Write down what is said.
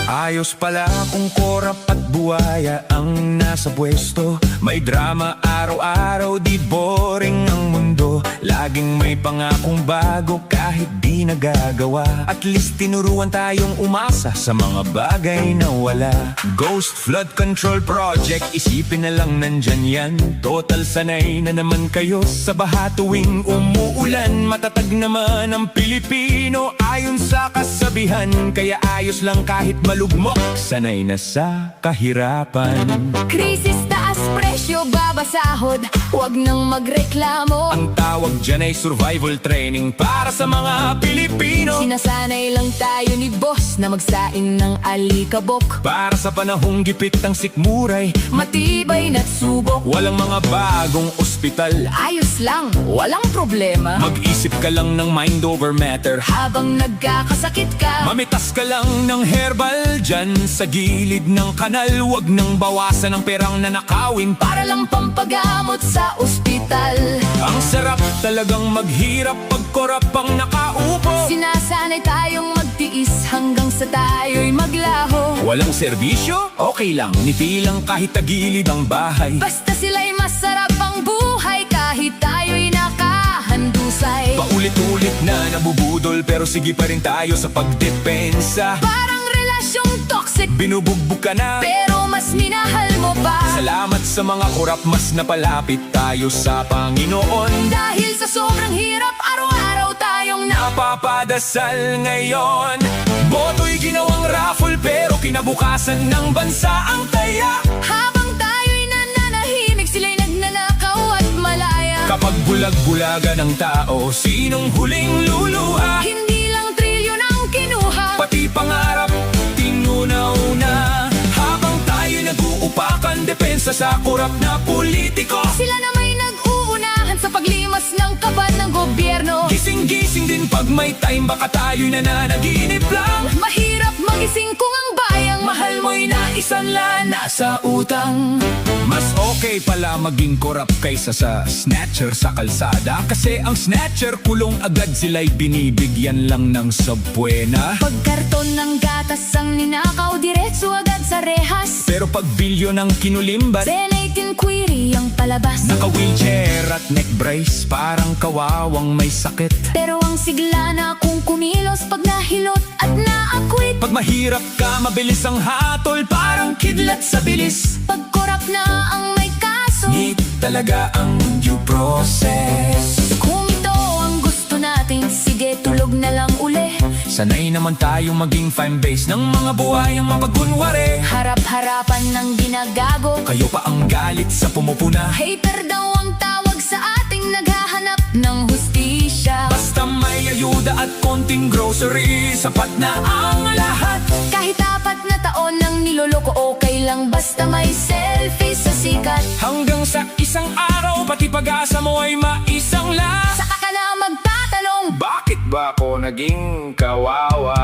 Ayos pala kung korap at buwaya ang nasa pwesto. May drama araw-araw, di boring ang mundo. Laging may pangakong bago kahit di nagagawa. At least tinuruan tayong umasa sa mga bagay na wala. Ghost Flood Control Project, isipin na lang nandyan yan. Total sanay na naman kayo sa baha tuwing umuulan. Matatag naman ang Pilipino ayon sa kasabihan. Kaya ayos lang kahit malugmok, sanay na sa kahirapan. Krisis, taas presyo, babasahod, huwag nang magreklamo. Ang tawag dyan ay survival training para sa mga Pilipino. Sinasanay lang tayo ni boss na magsaing ng alikabok. Para sa panahong gipit ang sikmuray, Matibay na't subok, walang mga bagong ospital. ayos lang, walang problema. Mag-isip ka lang ng mind over matter. Habang nagkakasakit ka, Mamitas ka lang ng herbal dyan sa gilid ng kanal. Huwag nang bawasan ang perang nanakawin. para lang pampagamot sa ospital. Ang sarap talagang maghirap pag korap ang nakaupo. Sinasanay tayong magtiis hanggang sa tayo'y maglaho. Walang serbisyo? Okay lang, ngiti lang kahit tagilid ang bahay. Basta sila'y masarap ang buhay kahit tayo'y nakahandusay. Paulit-ulit na nabubudol pero sige pa rin tayo sa pagdepensa. Parang relasyong toxic, Binubugbog ka na. pero mas minahal mo pa. Salamat sa mga kurap, mas napalapit tayo sa Panginoon. Dahil sa sobrang hirap, araw-araw tayong Napapadasal ngayon. Boto'y ginawang raffle pero kinabukasan ng bansa ang taya. Habang tayo'y nananahimik, sila'y nagnanakaw at malaya. Kapag bulag-bulaga ng tao, sinong huling luluha? Hindi lang trilyon ang kinuha, Pati pangarap, tinunaw-na. Habang tayo nag-uupakan, depensa sa kurap na politiko. sila na may nag-uunahan sa paglimas ng kaban ng gobyerno. Gising-gising din pag may time, baka tayo'y nananaginip lang. Mahirap magising kung ang bayang mahal mo'y Isanla na sa utang. Mas okay pala maging korap kaysa sa snatcher sa kalsada. Kasi ang snatcher kulong agad, sila'y binibigyan lang ng sabwena. Pag karton ng gatas ang ninakaw, diretso agad sa rehas. Pero pag bilyo ng kinulimbat, Senate inquiry ang palabas. naka-wheelchair at neck brace, parang kawawang may sakit. Pero ang sigla na kung kumilos pag nahilot at naakwit. Pag mahirap ka, mabilis ang hatol, parang kidlat sa bilis. Pag korap na ang may kaso, Ngit talaga ang due process. kung ito ang gusto natin, sige tulog na lang uli. Sanay naman tayong maging fanbase ng mga buhayang mapagkunwari. Harap-harapan ng ginagago, Kayo pa ang galit sa pumupuna. hater daw ang tawag sa ating naghahanap ng hustisya. Basta may ayuda at konting grocery, sapat na ang lahat. Kahit 4 na taon nang niloloko, okay lang basta may selfie sa sikat. Hanggang sa isang araw, pati pag-asa mo ay maisangla. Saka ka na magtatanong, Bakit ba ako naging kawawa?